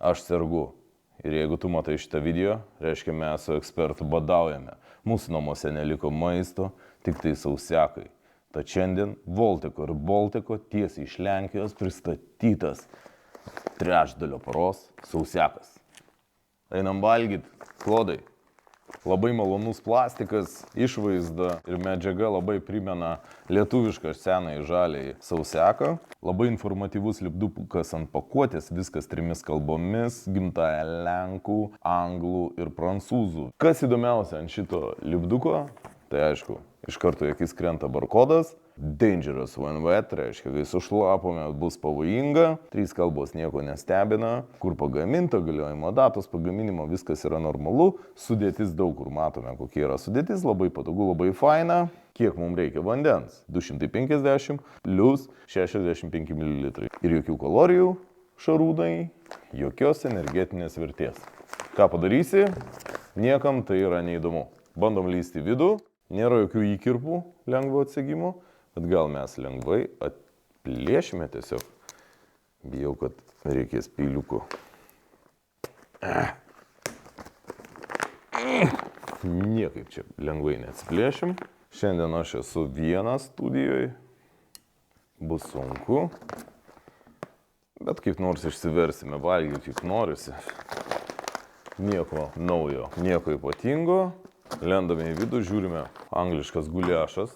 aš sergu. Ir jeigu tu matai šitą video, reiškia mes su ekspertu badaujame. Mūsų namuose neliko maisto, tik tai sausiakai. Tad šiandien Voltiko ir Baltiko tiesiai iš Lenkijos pristatytas trečdalio paros sausiakas. Einam valgyt, Klodai. Labai malonus plastikas, išvaizda ir medžiaga labai primena lietuvišką senąjį žaliąjį sausiaką. Labai informatyvus lipdukas ant pakuotės, viskas 3 kalbomis, gimtąja lenkų, anglų ir prancūzų. Kas įdomiausia ant šito lipduko, tai aišku, iš karto į akis krenta barkodas. Dangerous when wet, reiškia, kai sušlapome bus pavojinga. 3 kalbos nieko nestebina. Kur pagaminta, galiojimo datos, pagaminimo, viskas yra normalu. Sudėtis daug kur matome, kokia yra sudėtis. Labai patogu, labai faina. Kiek mums reikia vandens? 250 plus 65 ml. Ir jokių kalorijų, šarūnai, jokios energetinės vertės. Ką padarysi? Niekam tai yra neįdomu. Bandom lysti į vidų. Nėra jokių įkirpų lengvo atsegimo. Bet gal mes lengvai atplėšime tiesiog. Bijau, kad reikės peiliuku. Niekaip čia lengvai neatsiplėšim. Šiandien aš esu vienas studijoje. Bus sunku. Bet kaip nors išsiversime, valgyti kaip norisi. Nieko naujo, nieko ypatingo. Lendame į vidų, žiūrime angliškas guliašas.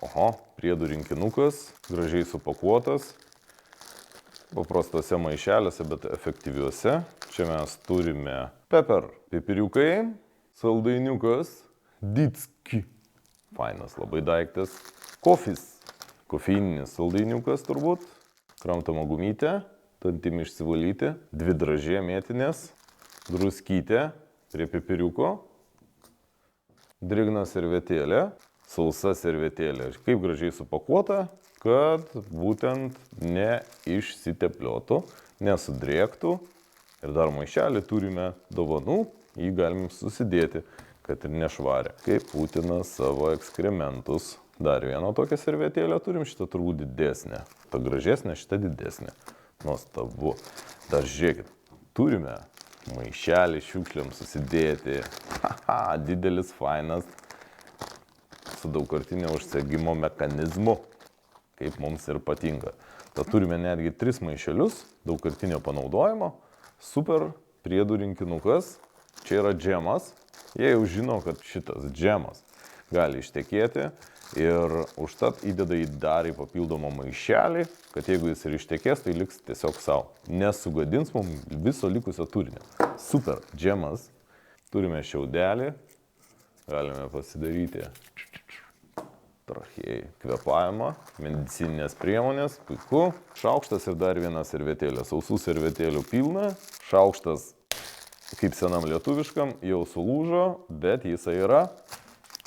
Oho, priedų rinkinukas, gražiai supakuotas, paprastose maišeliuose, bet efektyviuose. Čia mes turime pepper, pipiriukai, saldainiukas, ditski, fainas labai daiktas, kofis, kofeininis saldainiukas turbūt, kramtama gumytė, dantim išsivalyti, 2 dražė mėtinės, druskytė prie pipiriuko, drėgna servetėlė, sausa servetėlė, kaip gražiai supakuota, kad būtent neišsitepliotų, nesudrėktų. Ir dar maišelį turime dovanų, jį galim susidėti, kad ir nešvarę. Kaip Putina savo ekskrementus. Dar vieną tokią servetėlę turim, šitą turbūt didesnė. Ta gražesnė, šitą didesnė. Nuostabu. Dar žiūrėkit, turime maišelį šiukšliam susidėti. Haha, didelis, fainas. Su daugkartinio užsegimo mechanizmu, kaip mums ir patinka. Tad turime netgi 3 maišelius daugkartinio panaudojimo. Super priedų rinkinukas. Čia yra džemas. Jie jau žino, kad šitas džemas gali ištekėti ir užtat įdeda į dar į papildomą maišelį, kad jeigu jis ir ištekės, tai liks tiesiog savo. Nesugadins mums viso likusio turinio. Super džemas. Turime šiaudelį. Galime pasidaryti trachėjai kvėpavimą, medicininės priemonės, puiku. Šaukštas ir dar viena servetėlė. Sausų servetėlių pilna. Šaukštas, kaip senam lietuviškam, jau sulūžo, bet jisai yra.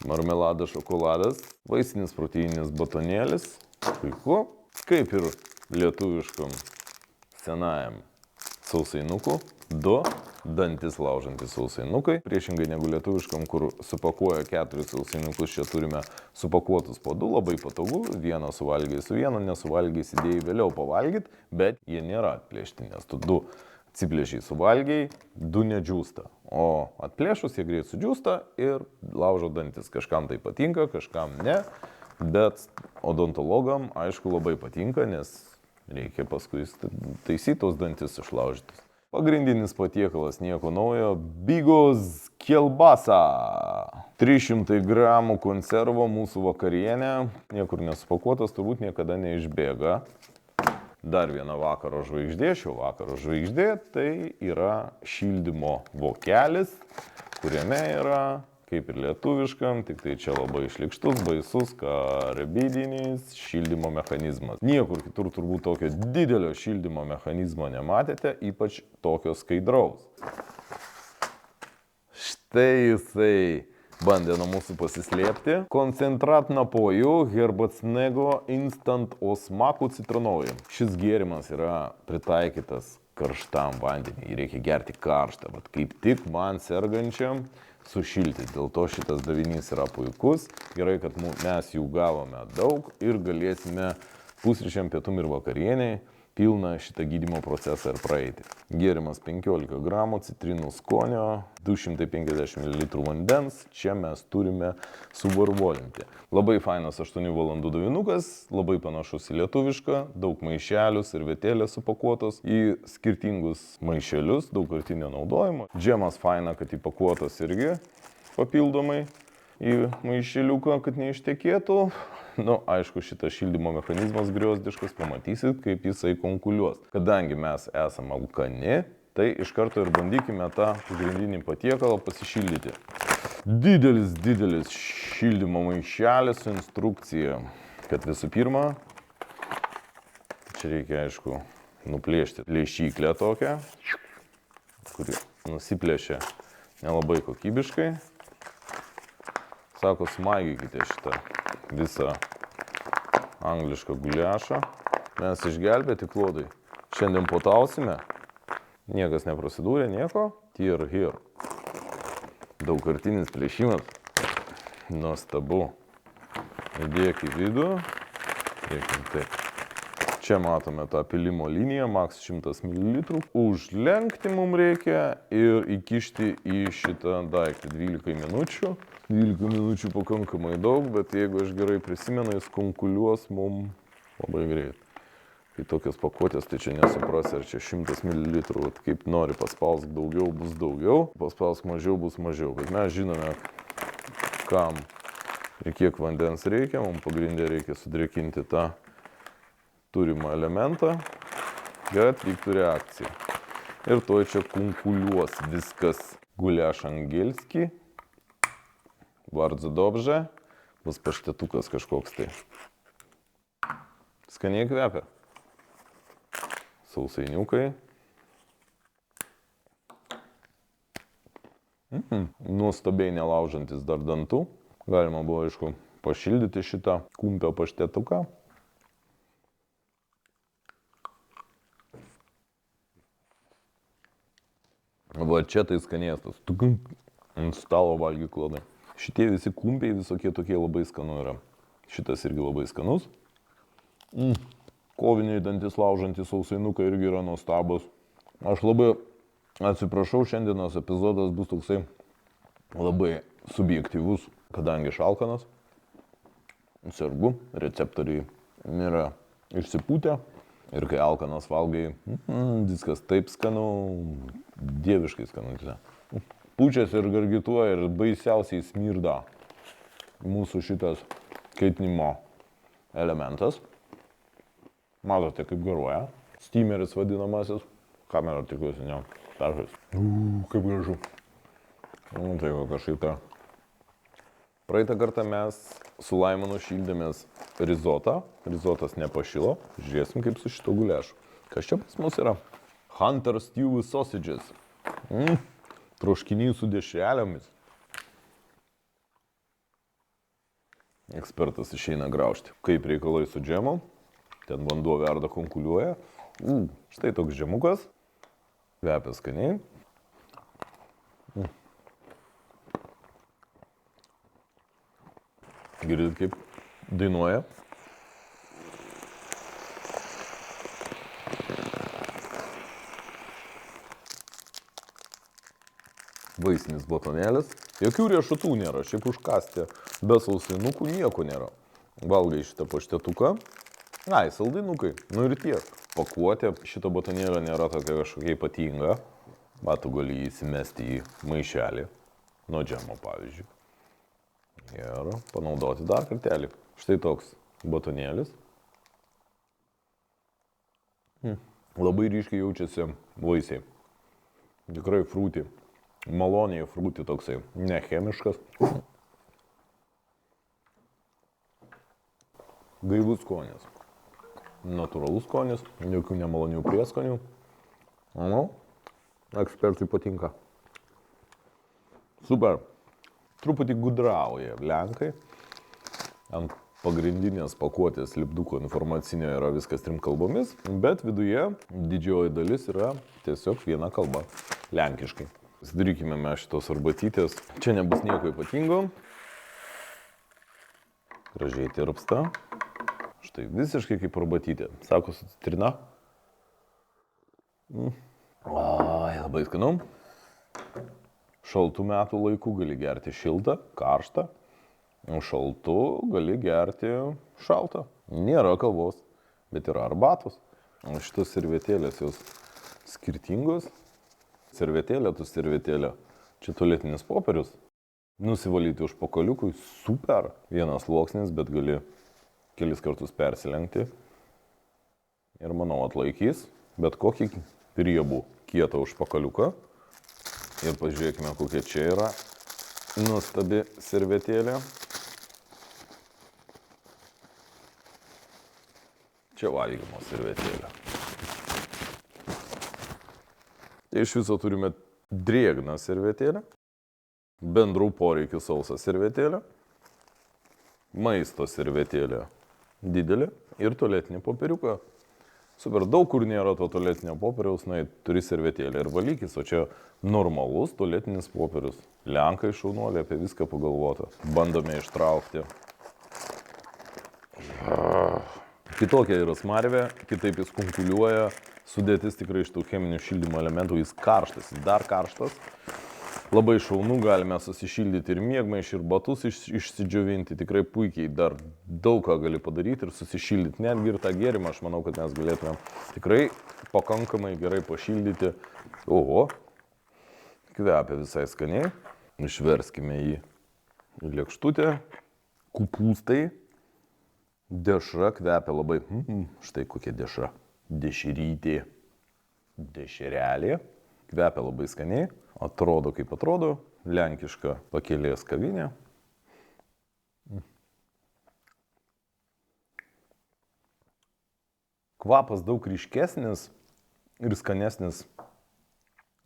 Marmeladas, šokoladas, vaisinis proteininis batonėlis. Puiku. Kaip ir lietuviškam senajam sausainuku. 2 dantis laužantys sausainukai. Priešingai negu lietuviškam, kur supakuoja 4 sausainukus, čia turime supakuotus po 2, labai patogu. Vieną suvalgiai su vienu, nesuvalgiai įdėjai vėliau pavalgyti, bet jie nėra atplėšti, nes tu 2 atsiplėšiai suvalgiai, 2 nedžiūsta. O atplėšus jie greit sudžiūsta ir laužo dantis. Kažkam tai patinka, kažkam ne, bet odontologam aišku labai patinka, nes reikia paskui taisyti tos dantis išlaužytus. Pagrindinis patiekalas nieko naujo. Bigos kielbasa. 300 gramų konservo mūsų vakarienė. Niekur nesupakuotas, turbūt niekada neišbėga. Dar viena vakaro žvaigždė. Šio vakaro žvaigždė tai yra šildymo vokelis, kuriame yra, kaip ir lietuviškam, tik tai čia labai šlykštus, baisus, karbidinis šildymo mechanizmas. Niekur kitur turbūt tokio didelio šildymo mechanizmo nematėte, ypač tokio skaidraus. Štai jisai bandė nuo mūsų pasislėpti. Koncentrat napojų Herbacnego Instant Osmakų citronovai. Šis gėrimas yra pritaikytas karštam vandeniui. Jį reikia gerti karštą, bet kaip tik man sergančiam sušilti. Dėl to šitas davinys yra puikus. Gerai, kad mes jų gavome daug ir galėsime pusryčiam, pietum ir vakarieniai pilną šitą gydymo procesą ir praeiti. Gėrimas 15 gramų citrinų skonio, 250 ml vandens, čia mes turime suvarvolinti. Labai fainas 8 valandų davinukas, labai panašus į lietuvišką, daug maišelių, servetėlės supakuotos į skirtingus maišelius, daugkartinio naudojimo. Džemas faina, kad įpakuotas irgi papildomai į maišeliuką, kad neištekėtų. Aišku, šitas šildymo mechanizmas griozdiškas, pamatysit, kaip jisai konkuliuos. Kadangi mes esame alkani, tai iš karto ir bandykime tą pagrindinį patiekalą pasišildyti. Didelis šildymo maišelis su instrukcija, kad visų pirma, čia reikia, aišku, nuplėšti plėšyklę tokią, kuri nusiplėšia nelabai kokybiškai. Sako, smaigykite šitą visą anglišką guliašą. Mes išgelbėti, Klodai. Šiandien potausime. Niekas neprasidūrė, nieko. Tear here. Daugkartinis plėšimas. Nuostabu. Įdėk į vidų. Dėkim taip. Čia matome tą pilimo liniją, max 100 ml. Užlenkti mums reikia ir įkišti į šitą daiktą 12 minučių. 12 minučių pakankamai daug, bet jeigu aš gerai prisimenu, jis konkuliuos mums labai greit. Kai tokios pakuotės, tai čia nesuprasi, ar čia 100 ml, kaip nori paspausk daugiau, bus daugiau, paspausk mažiau, bus mažiau. Bet mes žinome, kam ir kiek vandens reikia, mums pagrindė reikia sudrėkinti tą turimą elementą, kad vyktų reakcija. Ir to čia konkuliuos viskas. Guliaš angelski. Bardzo dobrze. Bus paštetukas kažkoks tai. Skaniai kvepia. Sausainiukai. Nuostabiai nelaužantis dar dantų. Galima buvo, aišku, pašildyti šitą kumpio paštetuką. Va čia tai skanėstas. Ant stalo valgy, Klodai. Šitie visi kumpiai visokie tokie labai skanu yra. Šitas irgi labai skanus. Koviniai dantis laužantys sausainukai irgi yra nuostabus. Aš labai atsiprašau, šiandienos epizodas bus toksai labai subjektyvus, kadangi šalkanas. Sergu, receptoriai yra išsipūtę. Ir kai alkanas valgai, viskas taip skanu, dieviškai skanu. Pučiasi ir gargituoja ir baisiausiai smirda mūsų šitas kaitinimo elementas. Matote, kaip garuoja. Steameris vadinamasis. Kamera tikiuosi, ne. Taršais. Kaip gražu. Tai va kažkaip ta. Praeitą kartą mes su Laimonu šildėmės rizotą. Rizotas nepašilo. Žiūrėsim, kaip su šito guliašu. Kas čia pas mus yra? Hunter stew sausages. Troškiniai su dešrelėmis. Ekspertas išeina graužti. Kaip reikalai su džemu. Ten vanduo verda, konkuliuoja. Štai toks džemukas. Kvepia skaniai. Girdit, kaip dainuoja. Vaisinis batonėlis. Jokių riešutų nėra, šiaip užkasti be sausainukų nieko nėra. Valgai šitą paštetuką. Ai, saldainukai. Nu ir tiek. Pakuotė šito batonėlio nėra tokia kažkokia ypatinga. Tu gali įsimesti į maišelį. Nuo džemo, pavyzdžiui. Ir panaudoti dar kartelį. Štai toks batonėlis. Labai ryškiai jaučiasi vaisiai. Tikrai frūti. Maloniai frūti toksai, nechemiškas. Gaivus skonis. Natūralus skonis, jokių nemalonių prieskonių. Ekspertui patinka. Super. Truputį gudrauja lenkai. Ant pagrindinės pakuotės lipduko informacinio yra viskas 3 kalbomis, bet viduje didžioji dalis yra tiesiog viena kalba. Lenkiškai. Pasidarykime mes šitos arbatytės. Čia nebus nieko ypatingo. Gražiai tirpsta. Štai visiškai kaip arbatytė. Sako su citrina. Ai, labai skanu. Šaltų metų laikų gali gerti šiltą, karštą, o šaltų gali gerti šaltą. Nėra kavos, bet yra arbatos. O šitos servetėlės jos skirtingos. Servetėlė, tu servetėlė. Čia tualetinis popierius. Nusivalyti užpakaliukui, super. Vienas sluoksnis, bet gali kelis kartus persilenkti. Ir manau atlaikys bet kokį riebų kietą užpakaliuką. Ir pažiūrėkime, kokia čia yra nuostabi servetėlė. Čia valgymo servetėlė. Tai iš viso turime drėgną servetėlę, bendrų poreikių sausą servetėlę, maisto servetėlė didelė ir tualetinį popieriuką. Super, daug kur nėra to tualetinio popieriaus, turi servetėlę ir valykis, o čia normalus tualetinis popierius. Lenkai šaunuoliai apie viską pagalvota. Bandome ištraukti. Kitokia yra smarvė, kitaip jis kunkuliuoja, sudėtis tikrai iš tų cheminių šildymo elementų, jis karštas, jis dar karštas. Labai šaunu, galime susišildyti ir miegmaišį, ir batus išsidžiovinti, tikrai puikiai dar daug ką gali padaryti ir susišildyti. Netgi ir tą gėrimą, aš manau, kad mes galėtume tikrai pakankamai gerai pašildyti. Oho, kvepia visai skaniai. Išverskime jį į lėkštutę. Kopūstai. Dešra kvepia labai. Štai kokia dešra. Dešrytė. Dešrelė. Kvepia labai skaniai. Atrodo kaip atrodo. Lenkiška pakelės kavinė. Kvapas daug ryškesnis ir skanesnis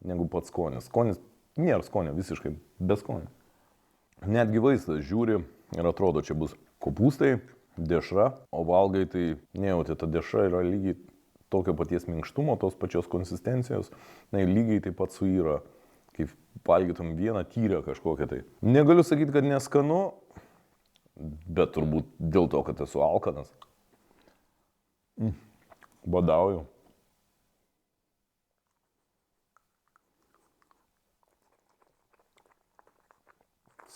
negu pats skonis. Skonis nėra skonio, visiškai be skonio. Netgi vaizdas žiūri ir atrodo, čia bus kopūstai, dešra, o valgai tai nejauti, ta dešra yra lygiai tokio paties minkštumo, tos pačios konsistencijos, lygiai taip pat suyra, kaip valgytum vieną tyrę kažkokią tai. Negaliu sakyti, kad neskanu, bet turbūt dėl to, kad esu alkanas. Badauju.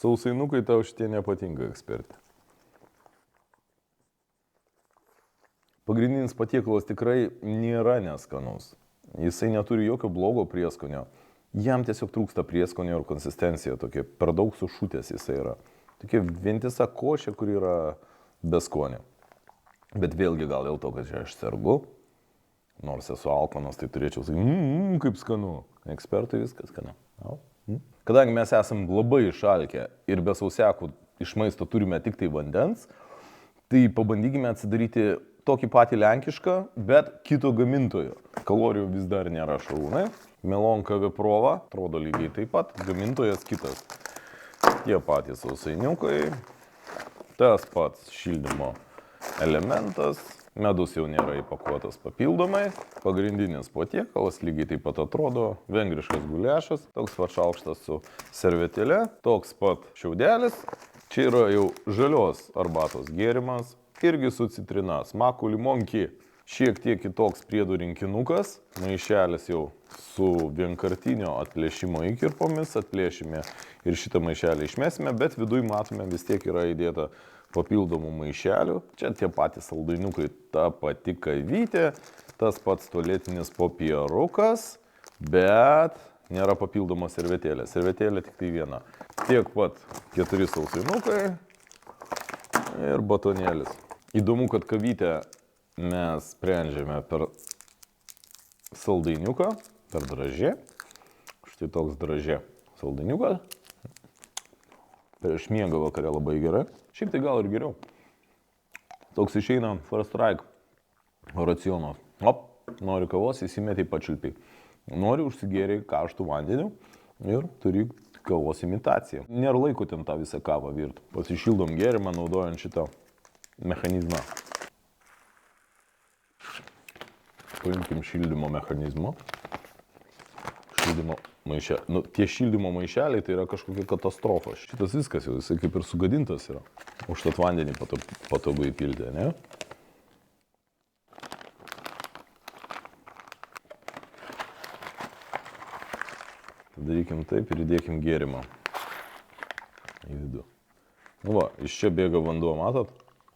Sausainukai tau šitie nepatinka, ekspertė. Pagrindinis patiekalas tikrai nėra neskanus. Jisai neturi jokio blogo prieskonio. Jam tiesiog trūksta prieskonio ir konsistencija tokia. Per daug sušutės jisai yra. Tokia vientisa košė, kur yra be skonio. Bet vėlgi gal dėl to, kad aš sergu. Nors esu alkanas, tai turėčiau sakyti, kaip skanu. Ekspertai viskas skanu. Kadangi mes esam labai išalkę ir be sausiakų iš maisto turime tik tai vandens, tai pabandykime atsidaryti tokį patį lenkišką, bet kito gamintojo. Kalorijų vis dar nėra šarūnai. Melonka Veprova, atrodo lygiai taip pat, gamintojas kitas. Tie patys sausainiukai, tas pats šildymo elementas, medus jau nėra įpakuotas papildomai, pagrindinis patiekalas lygiai taip pat atrodo, vengriškas guliašas, toks pat šaukštas su servetėle, toks pat šiaudelis, čia yra jau žalios arbatos gėrimas, irgi su citrina, smakų limonki, šiek tiek kitoks priedų rinkinukas, maišelis jau su vienkartinio atplėšimo įkirpomis, atplėšime ir šitą maišelį išmesime, bet viduj matome vis tiek yra įdėta papildomų maišelių. Čia tie patys saldainiukai, ta pati kavytė, tas pats tualetinis popierukas, bet nėra papildomos servetėlės. Servetėlė tik tai viena. Tiek pat 4 sausainukai ir batonėlis. Įdomu, kad kavytę mes sprendžiame per saldainiuką, per dražė. Štai toks dražė saldainiukas. Prieš miegą vakarę labai gerai. Šiaip tai gal ir geriau. Toks išeina first strike racionas. Nori kavos, įsimeti pačiulpiai. Nori užsigėri karštų vandeniu ir turi kavos imitaciją. Nėra laiko ten tą visą kavą virt. Pasišildom gėrimą naudojant šitą mechanizmą. Paimkim šildymo mechanizmą. Šildymo maišelį. Tie šildymo maišeliai tai yra kažkokia katastrofa. Šitas viskas jau, jisai kaip ir sugadintas yra. Užtat vandenį patogu įpilti, ne? Darykim taip ir įdėkim gėrimą į vidų. Nu va, iš čia bėga vanduo, matot?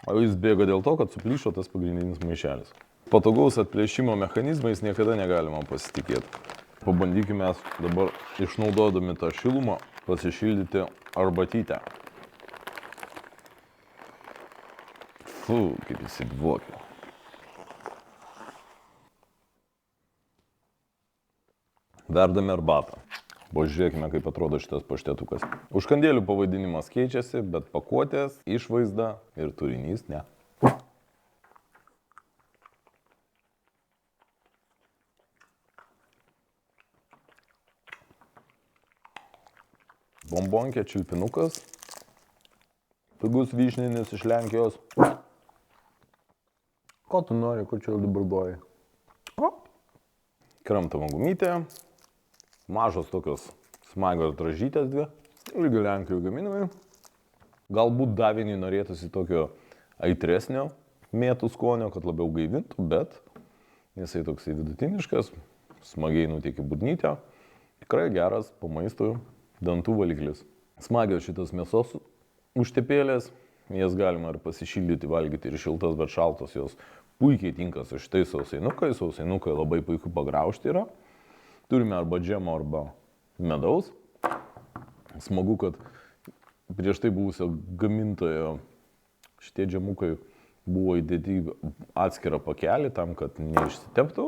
O jis bėga dėl to, kad suplyšo tas pagrindinis maišelis. Patogaus atplėšimo mechanizmais niekada negalima pasitikėti. Pabandykime dabar, išnaudodami tą šilumą, pasišildyti arbatytę. Fu, kaip jis įdvokia. Verdame arbatą. Pažiūrėkime, kaip atrodo šitas paštetukas. Užkandėlių pavadinimas keičiasi, bet pakuotės, išvaizda ir turinys ne. Bombonkė čiulpinukas. Pigus vyšninis iš Lenkijos. Ko tu nori, ko čia dabar duoji? Kramtama gumytė. Mažos tokios smagios dražytės dvi. Irgi Lenkijų gaminami. Galbūt davinį norėtųsi tokio aitresnio mėtų skonio, kad labiau gaivintų, bet jisai toksai vidutiniškas, smagiai nuteikia burnytę. Tikrai geras po maistui dantų valiklis. Smagios šitas mėsos užtepėlės. Jas galima ir pasišildyti, valgyti ir šiltas, bet šaltos jos puikiai tinka su šitais sausainukai. Sausainukai labai puiku pagraužti yra. Turime arba džemo, arba medaus. Smagu, kad prieš tai buvusio gamintojo šitie džemukai buvo įdėti atskirą pakelį tam, kad neišsiteptų.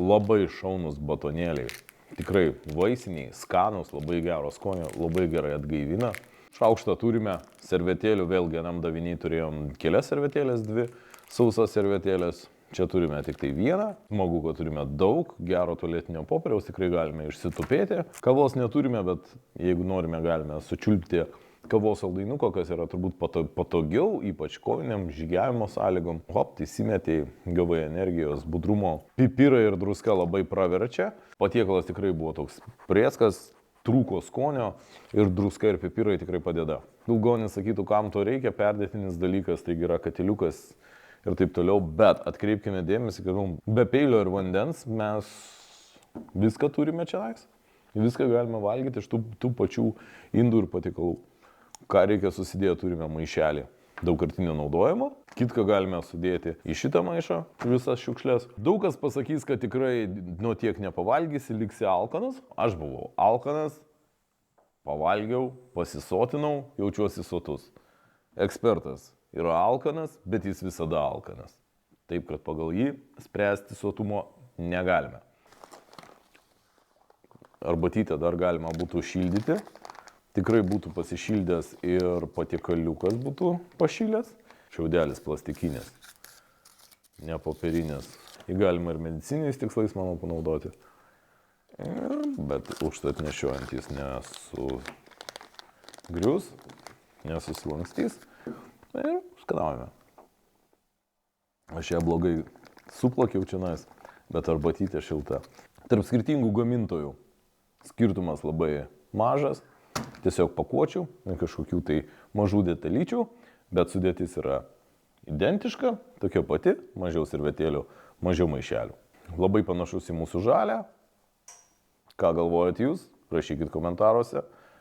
Labai šaunus batonėliai. Tikrai vaisiniai, skanus, labai gero skonio, labai gerai atgaivina. Šaukštą turime, servetėlių, vėlgi vienam daviniai turėjom kelias servetėlės, dvi sausas servetėlės. Čia turime tik tai vieną. Smagu, kad turime daug gero tualetinio popieriaus, tikrai galime išsitupėti. Kavos neturime, bet jeigu norime, galime sučiulpti kavos saldainuko, kas yra turbūt patogiau, ypač koviniam žygiavimo sąlygom. Hop, tai įsimetei, gavai energijos, budrumo. Pipirai ir druska labai praverčia. Patiekalas tikrai buvo toks prieskas, trūko skonio ir druska ir pipirai tikrai padeda. Ilgonis sakytų, kam to reikia, perdėtinis dalykas, taigi yra katiliukas ir taip toliau, bet atkreipkime dėmesį, kad be peilio ir vandens mes viską turime čionais. Viską galime valgyti iš tų pačių indų ir patiekalų. Ką reikia susidėję, turime maišelį daugkartinio naudojimo. Kitką galime sudėti į šitą maišą, visas šiukšlės. Daug kas pasakys, kad tikrai nuo tiek nepavalgysi, liksi alkanas. Aš buvau alkanas, pavalgiau, pasisotinau, jaučiuosi sotus. Ekspertas yra alkanas, bet jis visada alkanas. Taip, kad pagal jį spręsti sotumo negalime. Arbatytę dar galima būtų šildyti. Tikrai būtų pasišildęs ir patiekaliukas būtų pašilęs. Šiaudelis plastikinis, ne popierinis. Jį galima ir medicininiais tikslais, manau, panaudoti. Bet užtat nešiojant jis nesugrius, nesusilankstys. Ir skanaujame. Aš ją blogai suplakiau čionais, bet arbatytė šilta. Tarp skirtingų gamintojų skirtumas labai mažas. Tiesiog pakuočių, kažkokių tai mažų detalyčių, bet sudėtis yra identiška, tokia pati, mažiau servetėlių, mažiau maišelių. Labai panašus į mūsų žalę. Ką galvojat jūs? Rašykit komentaruose.